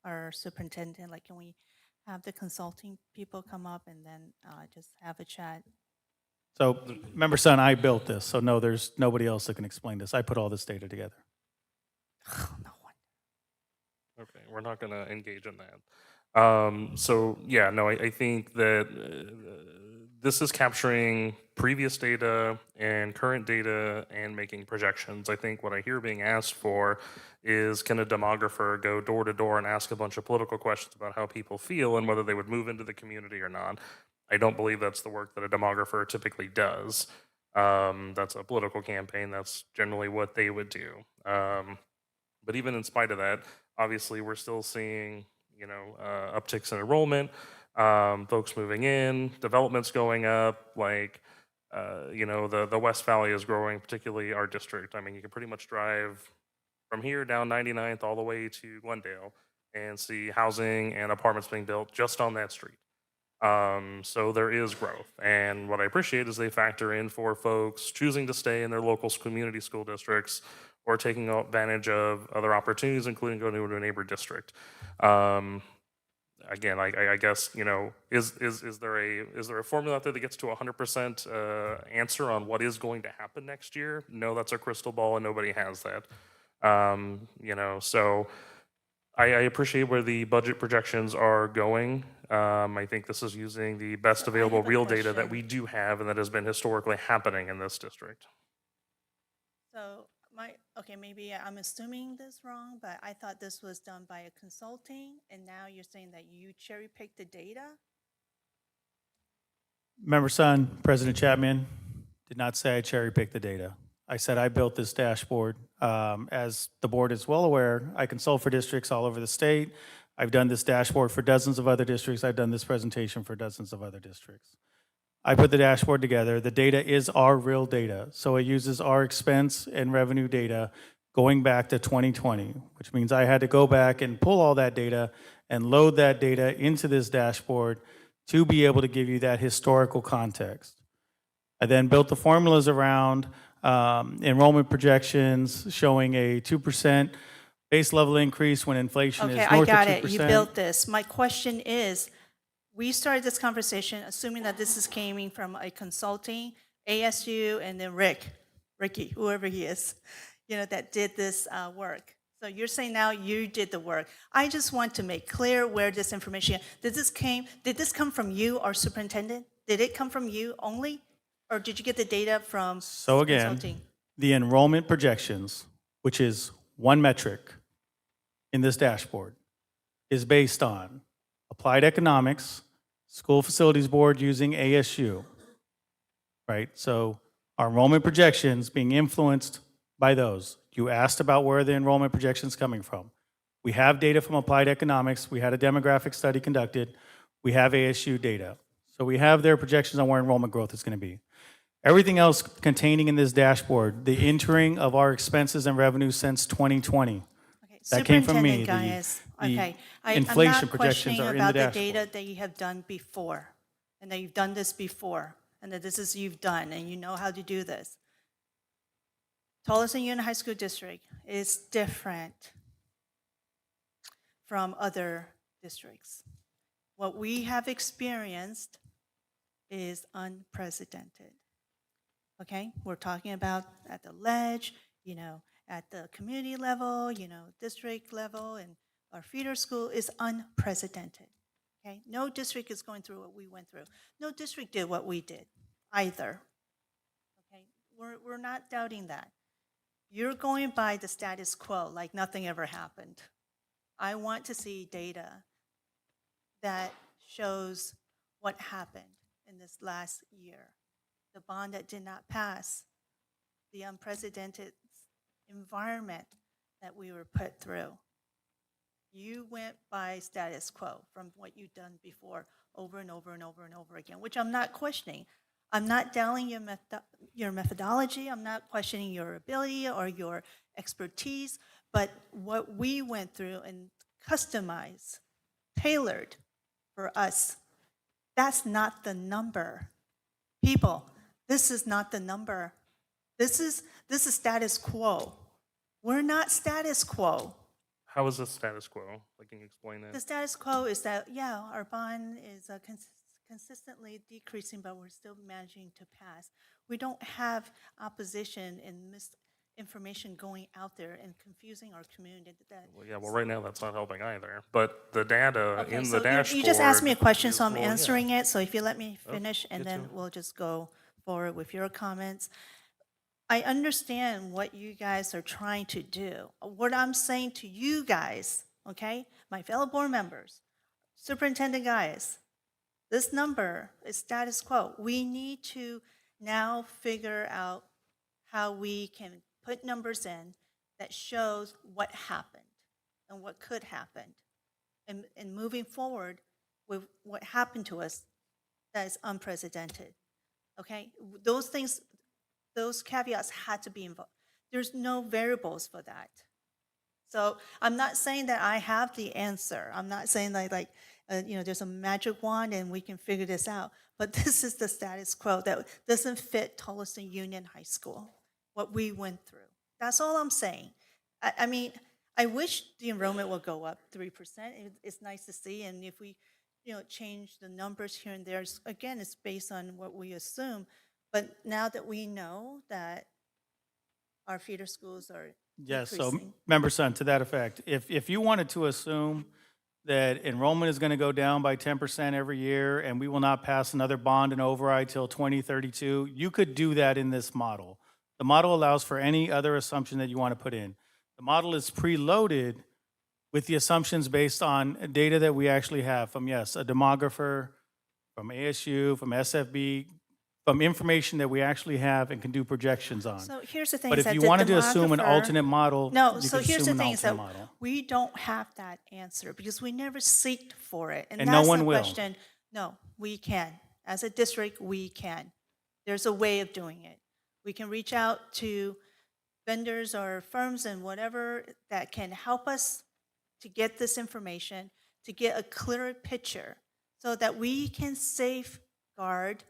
our superintendent? Like, can we have the consulting people come up and then just have a chat? so Member Sun, I built this, so no, there's nobody else that can explain this. I put all this data together. No one. Okay, we're not going to engage in that. I think that this is capturing previous data and current data and making projections. I think what I hear being asked for is, can a demographer go door to door and ask a bunch of political questions about how people feel and whether they would move into the community or not? I don't believe that's the work that a demographer typically does. That's a political campaign. That's generally what they would do. But even in spite of that, obviously we're still seeing, upticks in enrollment, folks moving in, developments going up, the West Valley is growing, particularly our district. I mean, you can pretty much drive from here down 99th all the way to Glendale and see housing and apartments being built just on that street. So there is growth. And what I appreciate is they factor in for folks choosing to stay in their local community school districts or taking advantage of other opportunities, including going to a neighbor district. Again, I guess, is there a formula out there that gets to 100% answer on what is going to happen next year? No, that's a crystal ball and nobody has that. So I appreciate where the budget projections are going. I think this is using the best available have a real data that question. we do have and that has been historically happening in this district. So okay, maybe I'm assuming this wrong, but I thought this was done by a consulting, and now you're saying that you cherry picked the data? Member Sun, President Chapman did not say I cherry-picked the data. I said I built this dashboard. As the board is well aware, I consult for districts all over the state. I've done this dashboard for dozens of other districts. I've done this presentation for dozens of other districts. I put the dashboard together. The data is our real data. So it uses our expense and revenue data going back to 2020, which means I had to go back and pull all that data and load that data into this dashboard to be able to give you that historical context. I then built the formulas around enrollment projections showing a 2% base level increase when inflation Okay, is I north of 2%. got it. You built this. My question is, we started this conversation assuming that this is coming from a consulting, ASU, and then Ricky, whoever he is, that did this work. So you're saying now you did the work. I just want to make clear where this information, did this come from you, our superintendent? Did it come from you only? Or did you get the data from So again, consulting? the enrollment projections, which is one metric in this dashboard, is based on applied economics, school facilities board using ASU, right? So our enrollment projections being influenced by those. You asked about where the enrollment projections coming from. We have data from applied economics. We had a demographic study conducted. We have ASU data. So we have their projections on where enrollment growth is going to be. Everything else containing in this dashboard, the entering of our expenses and revenues since 2020. Okay, That came from me. Superintendent Gaius, The okay. inflation I'm not projections questioning are in the about the dashboard. data that you have done before, and that you've done this before, and that this is you've done, and you know how to do this. Tolleson Union High School District is different from other districts. What we have experienced is unprecedented. Okay, we're talking about at the ledge, at the community level, district level, and our feeder school is unprecedented. Okay, no district is going through what we went through. No district did what we did either. Okay, we're not doubting that. You're going by the status quo like nothing ever happened. I want to see data that shows what happened in this last year. The bond that did not pass, the unprecedented environment that we were put through. You went by status quo from what you've done before over and over and over and over again, which I'm not questioning. I'm not doubting your methodology. I'm not questioning your ability or your expertise, but what we went through and customized, tailored for us, that's not the number. People, this is not the number. This is status quo. We're not status quo. How is this status quo? Like, can you explain The it? status quo is that, yeah, our bond is consistently decreasing, but we're still managing to pass. We don't have opposition and misinformation going out there and confusing our community. Well, yeah, well, right now that's not helping either. But the data Okay, in so the dashboard. you just asked me a question, so I'm well, yeah. answering it. So if you let me Oh, finish, and get to then it. we'll just go forward with your comments. I understand what you guys are trying to do. What I'm saying to you guys, okay, my fellow board members, Superintendent Gaius, this number is status quo. We need to now figure out how we can put numbers in that shows what happened and what could happen. And moving forward with what happened to us that is unprecedented. Okay? Those things, those caveats had to be involved. There's no variables for that. So I'm not saying that I have the answer. I'm not saying that there's a magic wand and we can figure this out. But this is the status quo that doesn't fit Tolleson Union High School, what we went through. That's all I'm saying. I mean, I wish the enrollment would go up 3%. It's nice to see, and if we, change the numbers here and there, again, it's based on what we assume. But now that we know that our feeder schools are Yes, so decreasing. Member Sun, to that effect, if you wanted to assume that enrollment is going to go down by 10% every year and we will not pass another bond and override till 2032, you could do that in this model. The model allows for any other assumption that you want to put in. The model is preloaded with the assumptions based on data that we actually have from, yes, a demographer, from ASU, from SFB, from information that we actually have and can do projections on. So here's the thing. But is if that you the wanted to assume an demographer- alternate model, No, you so could here's the assume an thing is that alternate model. we don't have that answer because we never seeked for it. And no that's one the will. question. No, we can. As a district, we can. There's a way of doing it. We can reach out to vendors or firms and whatever that can help us to get this information, to get a clearer picture so that we can safeguard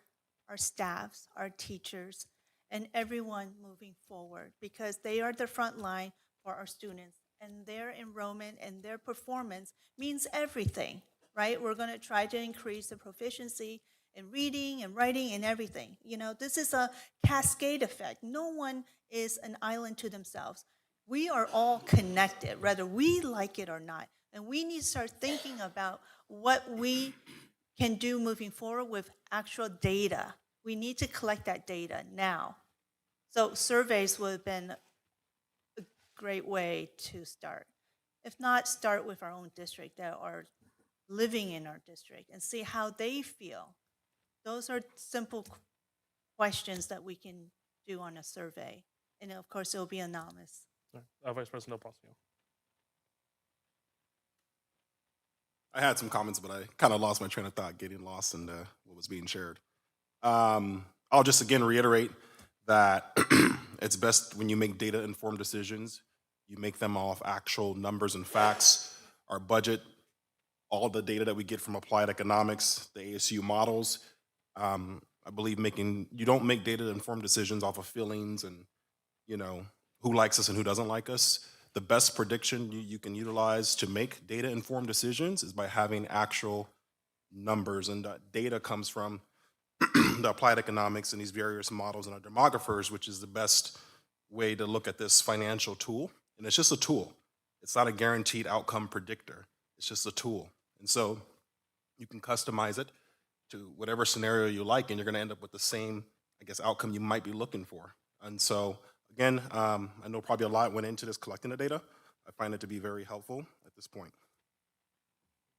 our staffs, our teachers, and everyone moving forward because they are the front line for our students and their enrollment and their performance means everything, right? We're going to try to increase the proficiency in reading and writing and everything. You know, this is a cascade effect. No one is an island to themselves. We are all connected, whether we like it or not. And we need to start thinking about what we can do moving forward with actual data. We need to collect that data now. So surveys would have been a great way to start. If not, start with our own district that are living in our district and see how they feel. Those are simple questions that we can do on a survey. And of course, it will be anonymous. Vice President Del Pasio. I had some comments, but I kind of lost my train of thought, getting lost in what was being shared. I'll just again reiterate that it's best when you make data-informed decisions, you make them off actual numbers and facts. Our budget, all the data that we get from applied economics, the ASU models, I believe you don't make data-informed decisions off of feelings and, you know, who likes us and who doesn't like us. The best prediction you can utilize to make data-informed decisions is by having actual numbers, and that data comes from the applied economics and these various models and our demographers, which is the best way to look at this financial tool. And it's just a tool. It's not a guaranteed outcome predictor. It's just a tool. And so you can customize it to whatever scenario you like, and you're gonna end up with the same, I guess, outcome you might be looking for. And so, again, I know probably a lot went into this collecting the data. I find it to be very helpful at this point.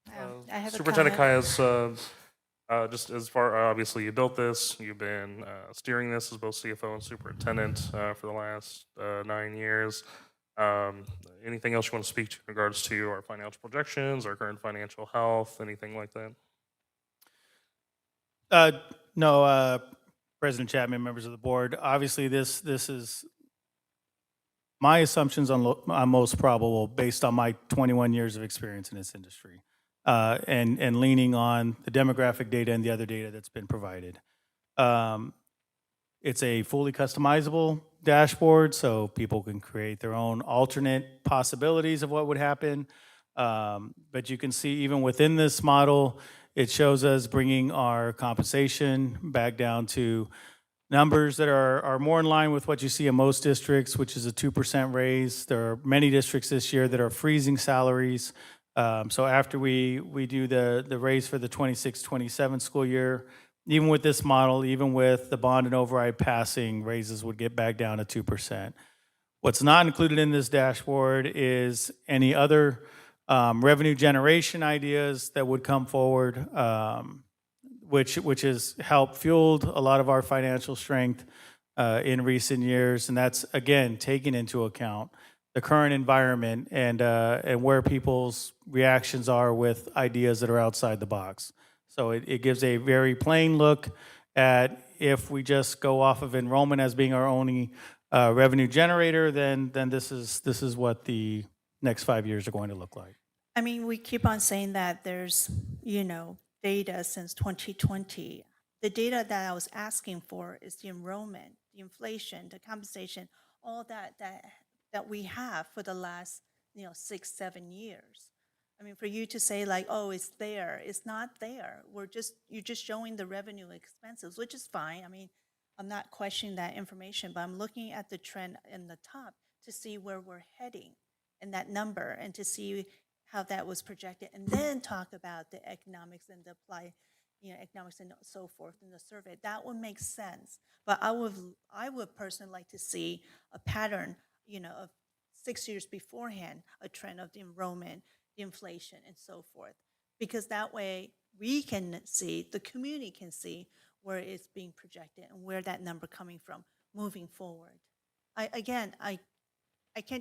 I have a Superintendent comment. Kayas, just as far, obviously you built this, you've been steering this as both CFO and superintendent for the last 9 years. Anything else you want to speak to in regards to our financial projections, our current financial health, anything like that? No, President Chapman, members of the board, obviously this is my assumptions on most probable based on my 21 years of experience in this industry, and leaning on the demographic data and the other data that's been provided. It's a fully customizable dashboard, so people can create their own alternate possibilities of what would happen. But you can see even within this model, it shows us bringing our compensation back down to numbers that are more in line with what you see in most districts, which is a 2% raise. There are many districts this year that are freezing salaries. So after we do the raise for the 26-27 school year, even with this model, even with the bond and override passing, raises would get back down to 2%. What's not included in this dashboard is any other revenue generation ideas that would come forward, which has helped fueled a lot of our financial strength in recent years. And that's, again, taking into account the current environment and where people's reactions are with ideas that are outside the box. So it gives a very plain look at if we just go off of enrollment as being our only revenue generator, then this is what the next 5 years are going to look like. I mean, we keep on saying that there's, data since 2020. The data that I was asking for is the enrollment, the inflation, the compensation, all that we have for the last, 6, 7 years. I mean, for you to say like, oh, it's there, it's not there. You're just showing the revenue expenses, which is fine. I mean, I'm not questioning that information, but I'm looking at the trend in the top to see where we're heading in that number and to see how that was projected, and then talk about the economics and the applied economics and so forth in the survey. That would make sense. But I would personally like to see a pattern, of 6 years beforehand, a trend of the enrollment, the inflation, and so forth. Because that way we can see, the community can see where it's being projected and where that number coming from moving forward. I can't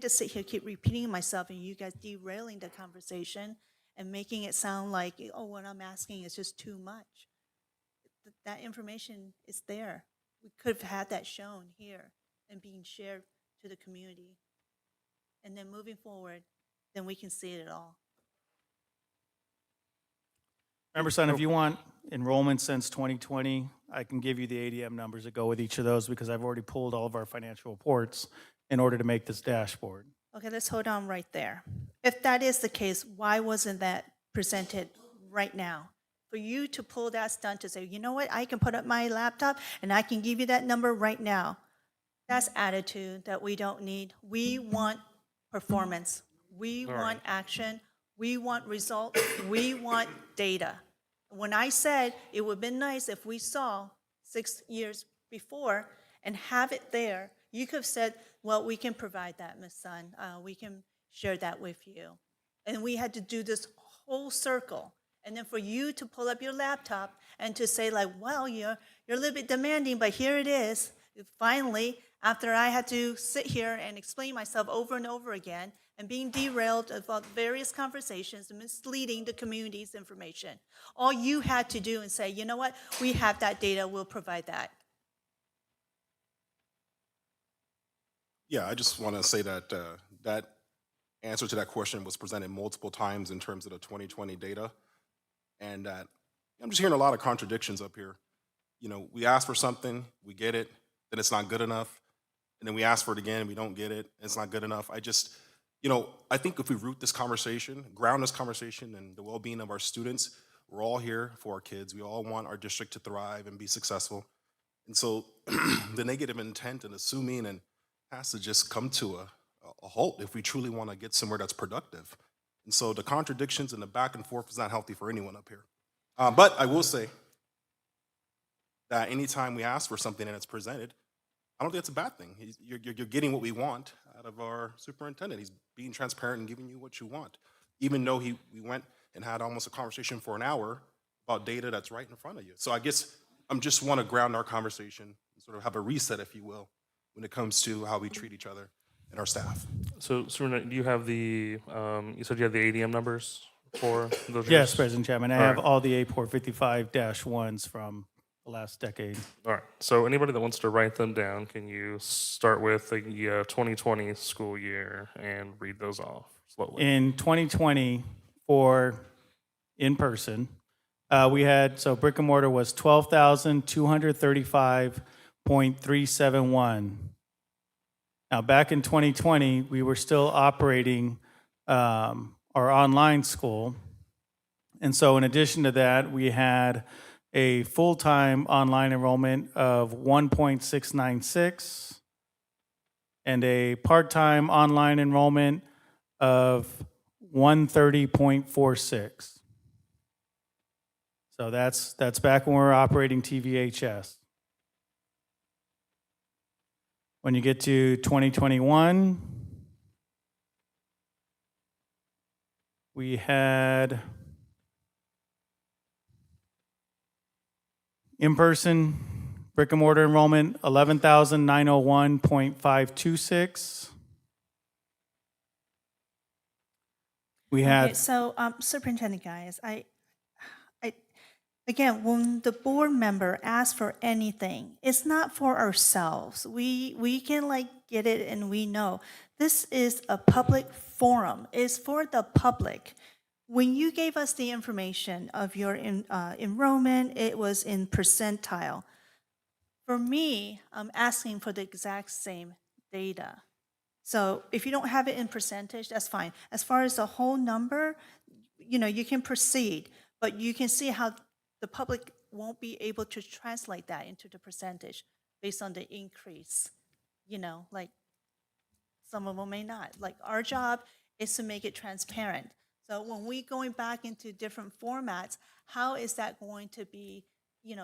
just sit here, keep repeating myself, and you guys derailing the conversation and making it sound like, oh, what I'm asking is just too much. That information is there. We could have had that shown here and being shared to the community. And then moving forward, then we can see it all. Member Son, if you want enrollment since 2020, I can give you the ADM numbers that go with each of those because I've already pulled all of our financial reports in order to make this dashboard. Okay, let's hold on right there. If that is the case, why wasn't that presented right now? For you to pull that stunt to say, you know what, I can put up my laptop and I can give you that number right now. That's attitude that we don't need. We want performance. We want action. We want results. We want data. When I said it would have been nice if we saw 6 years before and have it there, you could have said, well, we can provide that, Ms. Sun. We can share that with you. And we had to do this whole circle. And then for you to pull up your laptop and to say like, well, you're a little bit demanding, but here it is. Finally, after I had to sit here and explain myself over and over again and being derailed about various conversations and misleading the community's information, all you had to do and say, you know what, we have that data, we'll provide that. Yeah, I just want to say that that answer to that question was presented multiple times in terms of the 2020 data, and that I'm just hearing a lot of contradictions up here. We ask for something, we get it, then it's not good enough, and then we ask for it again, we don't get it, and it's not good enough. I think if we root this conversation, ground this conversation in the well-being of our students, we're all here for our kids. We all want our district to thrive and be successful. And so the negative intent and assuming and has to just come to a halt if we truly want to get somewhere that's productive. And so the contradictions and the back and forth is not healthy for anyone up here. But I will say that anytime we ask for something and it's presented, I don't think it's a bad thing. You're getting what we want out of our superintendent. He's being transparent and giving you what you want, even though we went and had almost a conversation for an hour about data that's right in front of you. So I guess I just want to ground our conversation, sort of have a reset, if you will, when it comes to how we treat each other and our staff. So, Superintendent, do you have the, you said you had the ADM numbers for those Yes, years? President Chapman, I All have right. all the A-Port 55-1s from the last decade. All right, so anybody that wants to write them down, can you start with the 2020 school year and read those off slowly? In 2020, for in-person, we had, so brick and mortar was 12,235.371. Now, back in 2020, we were still operating our online school. And so in addition to that, we had a full-time online enrollment of 1.696 and a part-time online enrollment of 130.46. So that's back when we were operating TVHS. When you get to 2021, we had in-person brick and mortar enrollment, 11,901.526. We Okay, had, so Superintendent guys, again, when the board member asks for anything, it's not for ourselves. We can get it and we know. This is a public forum. It's for the public. When you gave us the information of your enrollment, it was in percentile. For me, I'm asking for the exact same data. So if you don't have it in percentage, that's fine. As far as the whole number, you can proceed, but you can see how the public won't be able to translate that into the percentage based on the increase. Some of them may not. Our job is to make it transparent. So when we going back into different formats, how is that going to be,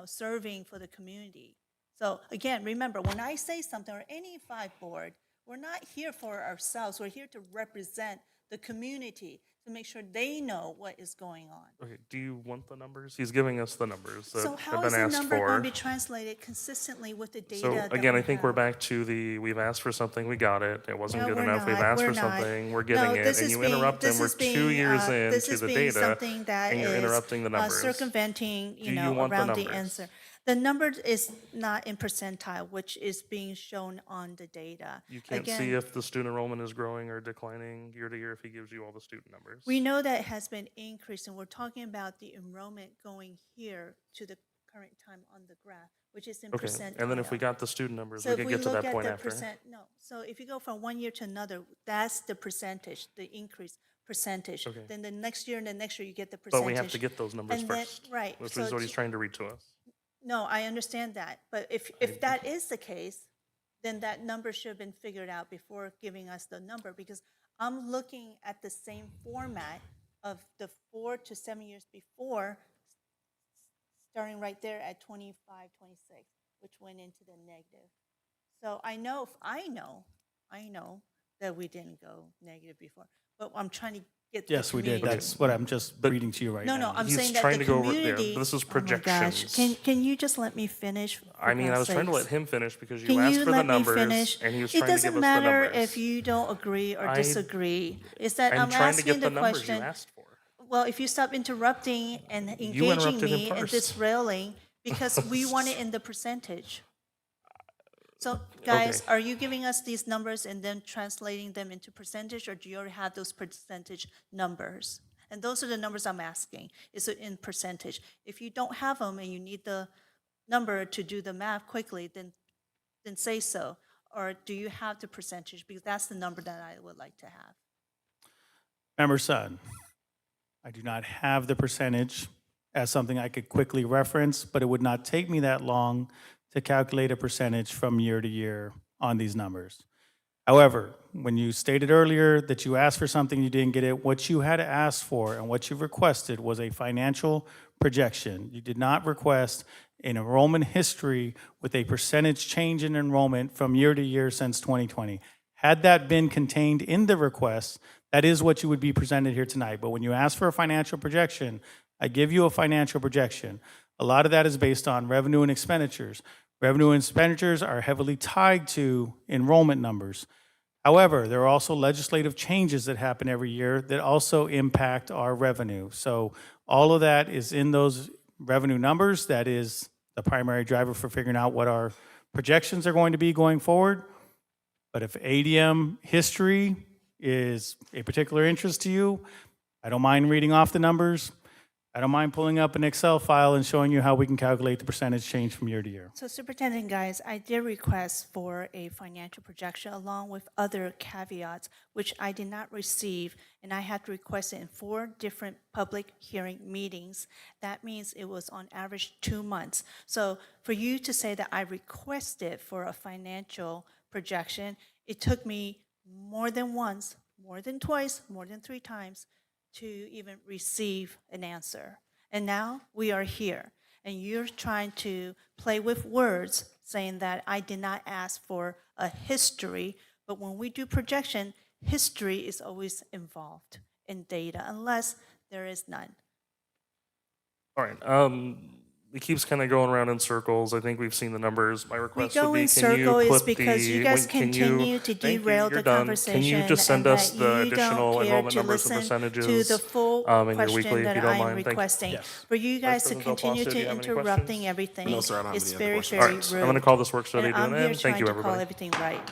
serving for the community? So again, remember, when I say something, or any five board, we're not here for ourselves. We're here to represent the community, to make sure they know what is going on. Okay, do you want the numbers? He's giving us the numbers that So have how been is the asked number going for. to be translated consistently with the data So that again, we I think we're have? back to we've asked for something, we got it. It wasn't No, good we're enough. We've not. asked We're for not. something, we're No, getting it, this and is you being- interrupt, and this we're is 2 being, years this into is the being data, something that and you're is, interrupting the numbers. circumventing, Do you want the around the numbers? answer. The number is not in percentile, which is being shown on the data. You can't see Again, if the student enrollment is growing or declining year to year if he gives you all the student numbers. we know that it has been increasing. We're talking about the enrollment going here to the current time on the graph, which is in Okay, percentile. and then if we got the student numbers, So we if could we get to look that at point the after. percent, no, so if you go from one year to another, that's the percentage, the increase percentage. Okay. Then the next year and the next year, you get the percentage. But we have to get those numbers And then- first. right, Which so is what he's to- trying to read to us. No, I understand that, but if that is the case, then that number should have been figured out before giving us the number, because I'm looking at the same format of the 4 to 7 years before, starting right there at 25, 26, which went into the negative. So I know that we didn't go negative before, but I'm trying to get the Yes, we did. community- That's what I'm just reading to you right No, now. no, I'm He's saying that trying the to go over there. community. This is Oh my gosh. projections. Can you just let me finish? for I mean, I was God's trying to let sakes? him finish because you Can asked you for the let me numbers, finish? and he was It trying to give doesn't us the matter numbers. if you don't agree or I- disagree. It's that I'm I'm trying to asking get the the numbers you question. asked for. Well, if you stop interrupting and engaging interrupted him me and first. disrailing, because we want it in the percentage. So, guys, Okay. are you giving us these numbers and then translating them into percentage, or do you already have those percentage numbers? And those are the numbers I'm asking, is it in percentage? If you don't have them and you need the number to do the math quickly, then say so. Or do you have the percentage? Because that's the number that I would like to have. Member Sun, I do not have the percentage as something I could quickly reference, but it would not take me that long to calculate a percentage from year to year on these numbers. However, when you stated earlier that you asked for something, you didn't get it, what you had asked for and what you requested was a financial projection. You did not request an enrollment history with a percentage change in enrollment from year to year since 2020. Had that been contained in the request, that is what you would be presented here tonight. But when you ask for a financial projection, I give you a financial projection. A lot of that is based on revenue and expenditures. Revenue and expenditures are heavily tied to enrollment numbers. However, there are also legislative changes that happen every year that also impact our revenue. So all of that is in those revenue numbers. That is the primary driver for figuring out what our projections are going to be going forward. But if ADM history is a particular interest to you, I don't mind reading off the numbers. I don't mind pulling up an Excel file and showing you how we can calculate the percentage change from year to year. So Superintendent, guys, I did request for a financial projection along with other caveats, which I did not receive, and I had to request it in 4 different public hearing meetings. That means it was on average 2 months. So for you to say that I requested for a financial projection, it took me more than once, more than twice, more than 3 times to even receive an answer. And now we are here, and you're trying to play with words, saying that I did not ask for a history, but when we do projection, history is always involved in data, unless there is none. All right. It keeps kind of going around in circles. I think we've seen the numbers. My We request go would be, in can circle you is put because the, you guys can continue to thank you, derail you're the done. conversation. Can you just send and us that the you additional don't care enrollment to numbers and listen percentages to the full in your question weekly, if that you don't I am mind? Thank you. requesting. Yes. For you guys to President Del continue Palacio, do you to have any interrupting questions? everything No, sir, I don't have is any other very, questions. All very right. rude. I'm going to call this work study And to I'm an here end. Thank trying you, to call everybody. everything right.